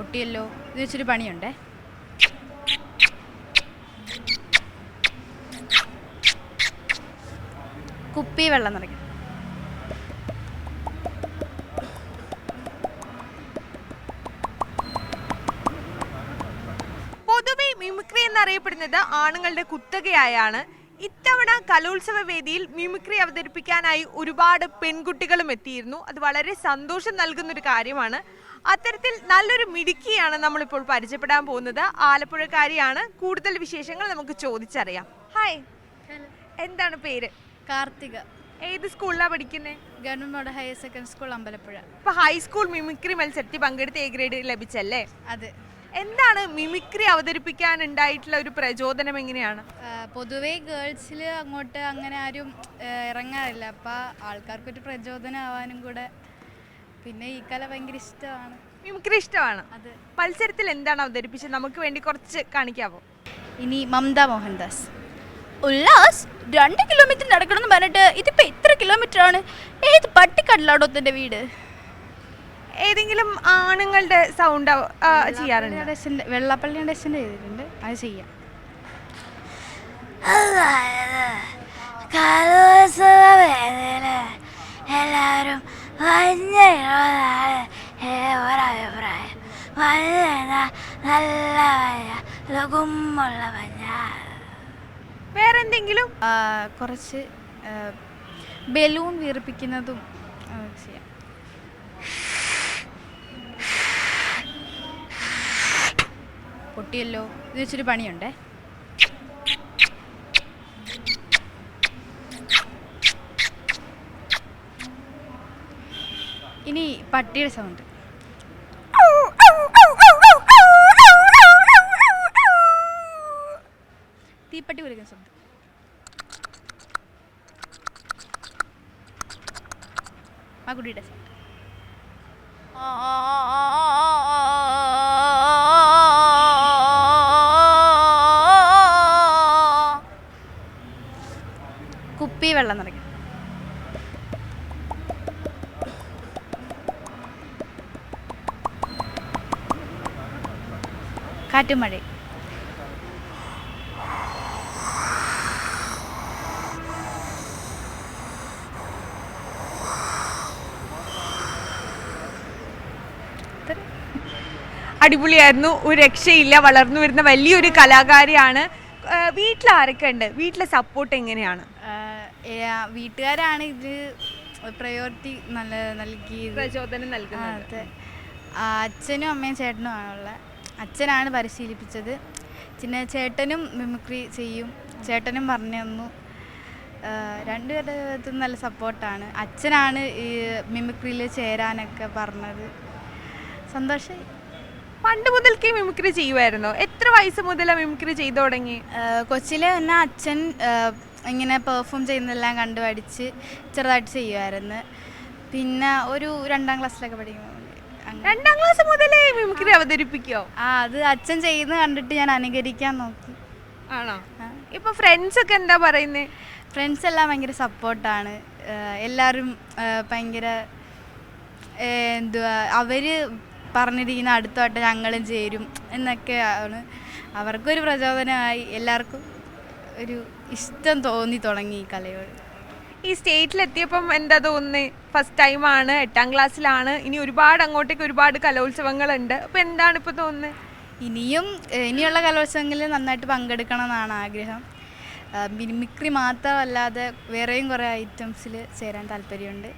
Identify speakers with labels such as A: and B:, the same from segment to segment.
A: പൊട്ടിയല്ലോ, ഇത് വെച്ചൊരു പണിയുണ്ടേ. കുപ്പി വെള്ളം നിറയ്ക്കും.
B: പൊതുവെ മിമിക്രി എന്നറിയപ്പെടുന്നത് ആണുങ്ങളുടെ കുത്തകയായാണ്. ഇത്തവണ കലോത്സവ വേദിയിൽ മിമിക്രി അവതരിപ്പിക്കാനായി ഒരുപാട് പെൺകുട്ടികളും എത്തിയിരുന്നു. അത് വളരെ സന്തോഷം നൽകുന്ന ഒരു കാര്യമാണ്. അത്തരത്തിൽ നല്ലൊരു മിടുക്കിയാണ് നമ്മളിപ്പോൾ പരിചയപ്പെടാൻ പോകുന്നത്. ആലപ്പുഴക്കാരിയാണ്. കൂടുതൽ വിശേഷങ്ങൾ നമുക്ക് ചോദിച്ചറിയാം. ഹായ്, എന്താണ് പേര്?
A: കാർത്തിക.
B: ഏത് സ്കൂളിലാണ് പഠിക്കുന്നത്?
A: Government model higher secondary school Ambalappuzha.
B: ഇപ്പൊ ഹൈസ്കൂൾ മിമിക്രി മത്സരത്തിൽ പങ്കെടുത്ത് എ ഗ്രേഡ് ലഭിച്ചല്ലേ?
A: അതെ.
B: എന്താണ് മിമിക്രി അവതരിപ്പിക്കാൻ ഉണ്ടായിട്ടുള്ള ഒരു പ്രചോദനം? എങ്ങനെയാണ്?
A: പൊതുവേ ഗേൾസിൽ അങ്ങോട്ട് അങ്ങനെ ആരും ഇറങ്ങാറില്ല, അപ്പം ആൾക്കാർക്കൊരു പ്രചോദനം ആവാനും കൂടെ. പിന്നെ ഈ കല ഭയങ്കര ഇഷ്ടമാണ്.
B: മിമിക്രി ഇഷ്ടമാണ്.
A: അത്
B: മത്സരത്തിൽ എന്താണ് അവതരിപ്പിച്ചത്? നമുക്ക് വേണ്ടി കുറച്ച് കാണിക്കാവോ?
A: ഇനി മമത മോഹൻദാസ്. ഉല്ലാസ് 2 കിലോമീറ്റർ നടക്കണമെന്ന് പറഞ്ഞിട്ട് ഇതിപ്പോൾ എത്ര കിലോമീറ്റർ ആണ്? ഏത് പട്ടിക്കാട്ടിലാണോ തൻ്റെ വീട്?
B: ഏതെങ്കിലും ആണുങ്ങളുടെ സൗണ്ട് ചെയ്യാറുണ്ട്?
A: വെള്ളാപ്പള്ളി ഡെസിൻ്റെ ചെയ്തിട്ടുണ്ട്, അത് ചെയ്യാം.
C: എല്ലാവരും നല്ല ഗുമ്മുള്ള മഞ്ഞ.
B: വേറെന്തെങ്കിലും?
A: കുറച്ച് ബലൂൺ വീർപ്പിക്കുന്നതും ചെയ്യാം. പൊട്ടിയല്ലോ, ഇത് വെച്ചൊരു പണിയുണ്ടേ. ഇനി പട്ടിയുടെ സൗണ്ട്. തീപ്പട്ടി കുരയ്ക്കുന്ന സൗണ്ട്. ആ കുട്ടിയുടെ സൗണ്ട്. കുപ്പി വെള്ളം നിറയ്ക്കും. കാറ്റും മഴയും.
B: അടിപൊളിയായിരുന്നു, ഒരു രക്ഷയില്ല. വളർന്നു വരുന്ന വലിയൊരു കലാകാരിയാണ്. വീട്ടിൽ ആരൊക്കെ ഉണ്ട്? വീട്ടിലെ സപ്പോർട്ട് എങ്ങനെയാണ്?
A: വീട്ടുകാരാണ് ഇത് പ്രയോറിറ്റി നൽകി
B: പ്രചോദനം നൽകുന്നത്.
A: അതെ. അച്ഛനും അമ്മയും ചേട്ടനും ആണുള്ളത്. അച്ഛനാണ് പരിശീലിപ്പിച്ചത്. പിന്നെ ചേട്ടനും മിമിക്രി ചെയ്യും. ചേട്ടനും പറഞ്ഞു തന്നു. രണ്ടുപേരുടെ ഭാഗത്തും നല്ല സപ്പോർട്ടാണ്. അച്ഛനാണ് ഈ മിമിക്രിയിൽ ചേരാനൊക്കെ പറഞ്ഞത്. സന്തോഷമായി.
B: പണ്ട് മുതൽക്കേ മിമിക്രി ചെയ്യുമായിരുന്നോ? എത്ര വയസ്സ് മുതലാണ് മിമിക്രി ചെയ്തു തുടങ്ങി?
A: കൊച്ചിലെ തന്നെ അച്ഛൻ ഇങ്ങനെ പെർഫോം ചെയ്യുന്നതെല്ലാം കണ്ടു പഠിച്ച് ചെറുതായിട്ട് ചെയ്യുമായിരുന്നു. പിന്നെ ഒരു 2ാം ക്ലാസ്സിലൊക്കെ പഠിക്കുമ്പോൾ.
B: 2ാം ക്ലാസ് മുതലേ മിമിക്രി അവതരിപ്പിക്കോ?
A: അത് അച്ഛൻ ചെയ്യുന്നത് കണ്ടിട്ട് ഞാൻ അനുകരിക്കാൻ നോക്കി.
B: ആണോ? ഇപ്പൊ ഫ്രണ്ട്സ് ഒക്കെ എന്താ പറയുന്നേ?
A: ഫ്രണ്ട്സ് എല്ലാം ഭയങ്കര സപ്പോർട്ടാണ്. എല്ലാവരും ഭയങ്കര എന്തുവാ, അവർ പറഞ്ഞിരിക്കുന്ന അടുത്തോട്ട് ഞങ്ങളും ചേരും എന്നൊക്കെയാണ്. അവർക്കൊരു പ്രചോദനമായി. എല്ലാവർക്കും ഒരു ഇഷ്ടം തോന്നി തുടങ്ങി ഈ കലയോട്.
B: ഈ സ്റ്റേറ്റിലെത്തിയപ്പം എന്താ തോന്നുന്നത്? ഫസ്റ്റ് ടൈമാണ്, 8ാം ക്ലാസ്സിലാണ്. ഇനി അങ്ങോട്ടേക്ക് ഒരുപാട് കലോത്സവങ്ങളുണ്ട്. അപ്പോൾ എന്താണ് ഇപ്പോൾ തോന്നുന്നത്?
A: ഇനിയുള്ള കലോത്സവങ്ങളിൽ നന്നായിട്ട് പങ്കെടുക്കണം എന്നാണ് ആഗ്രഹം. മിമിക്രി മാത്രമല്ലാതെ വേറെയും കുറേ ഐറ്റംസിൽ ചേരാൻ താല്പര്യമുണ്ട്.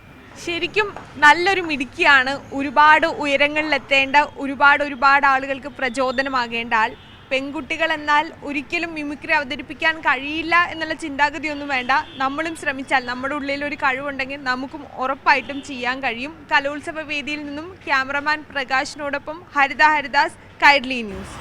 B: ശരിക്കും നല്ലൊരു മിടുക്കിയാണ്. ഒരുപാട് ഉയരങ്ങളിലെത്തേണ്ട, ഒരുപാട് ആളുകൾക്ക് പ്രചോദനമാകേണ്ട ആൾ. പെൺകുട്ടികൾ എന്നാൽ ഒരിക്കലും മിമിക്രി അവതരിപ്പിക്കാൻ കഴിയില്ല എന്നുള്ള ചിന്താഗതിയൊന്നും വേണ്ട. നമ്മളും ശ്രമിച്ചാൽ, നമ്മുടെ ഉള്ളിൽ ഒരു കഴിവുണ്ടെങ്കിൽ നമുക്കും ഉറപ്പായിട്ടും ചെയ്യാൻ കഴിയും. കലോത്സവ വേദിയിൽ നിന്നും ക്യാമറമാൻ പ്രകാശിനോടൊപ്പം ഹരിത ഹരിദാസ്, കൈരളി ന്യൂസ്.